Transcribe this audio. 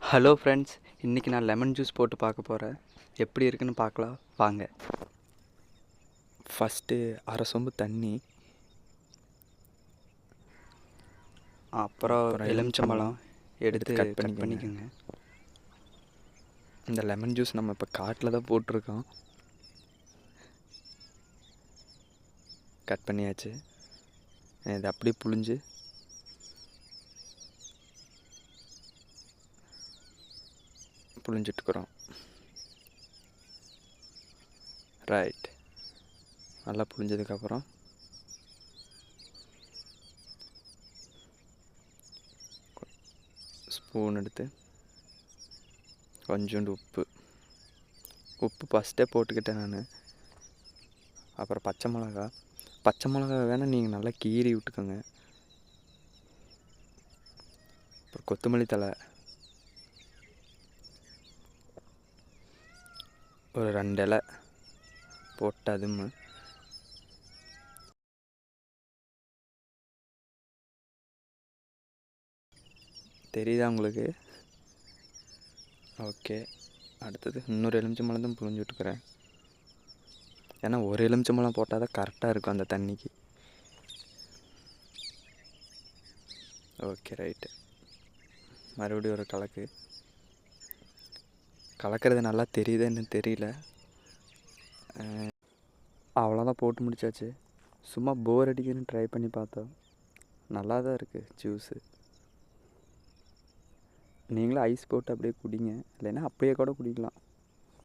Hello friends, இன்றைக்கி நான் lemon juice போட்டு பார்க்க போகிறேன். எப்படி இருக்குன்னு பார்க்கலாம் வாங்க. ஃபஸ்ட்டு அரை சொம்பு தண்ணி, அப்புறம் எலுமிச்சம்பழம் எடுத்து கட் பண்ணிக்கோங்க. பண்ணிக்கோங்க. இந்த லெமன் ஜூஸ் நம்ம இப்போ காட்டில் தான் போட்டிருக்கோம். கட் பண்ணியாச்சு. இதை அப்படியே புழிஞ்சிட்டுக்கிறோம். ரைட். நல்லா புழிஞ்சதுக்கப்புறம் ஸ்பூன் எடுத்து கொஞ்சோண்டு உப்பு ஃபஸ்ட்டே போட்டுக்கிட்டேன் நான். அப்புறம் பச்சை மிளகா வேணால் நீங்கள் நல்லா கீறி விட்டுக்கோங்க. அப்புறம் கொத்தமல்லி தழை ஒரு 2 இலை போட்டு அதுவும் தெரியுதா உங்களுக்கு? ஓகே. அடுத்தது இன்னொரு எலுமிச்சம்பழம் தான் புழிஞ்சு விட்டுக்கிறேன். ஏன்னா ஒரு எலுமிச்சம்பழம் போட்டால் தான் கரெக்டாக இருக்கும் அந்த தண்ணிக்கு. Okay right. மறுபடியும் ஒரு கலக்கிறது நல்லா தெரியுதுன்னு தெரியல. அவ்வளோதான், போட்டு முடிச்சாச்சு. சும்மா போர் அடிக்குதுன்னு ட்ரை பண்ணி பார்த்தோம். நல்லா தான் இருக்குது ஜூஸு. நீங்களும் ஐஸ் போட்டு அப்படியே குடிங்க, இல்லைன்னா அப்படியே கூட குடிக்கலாம்.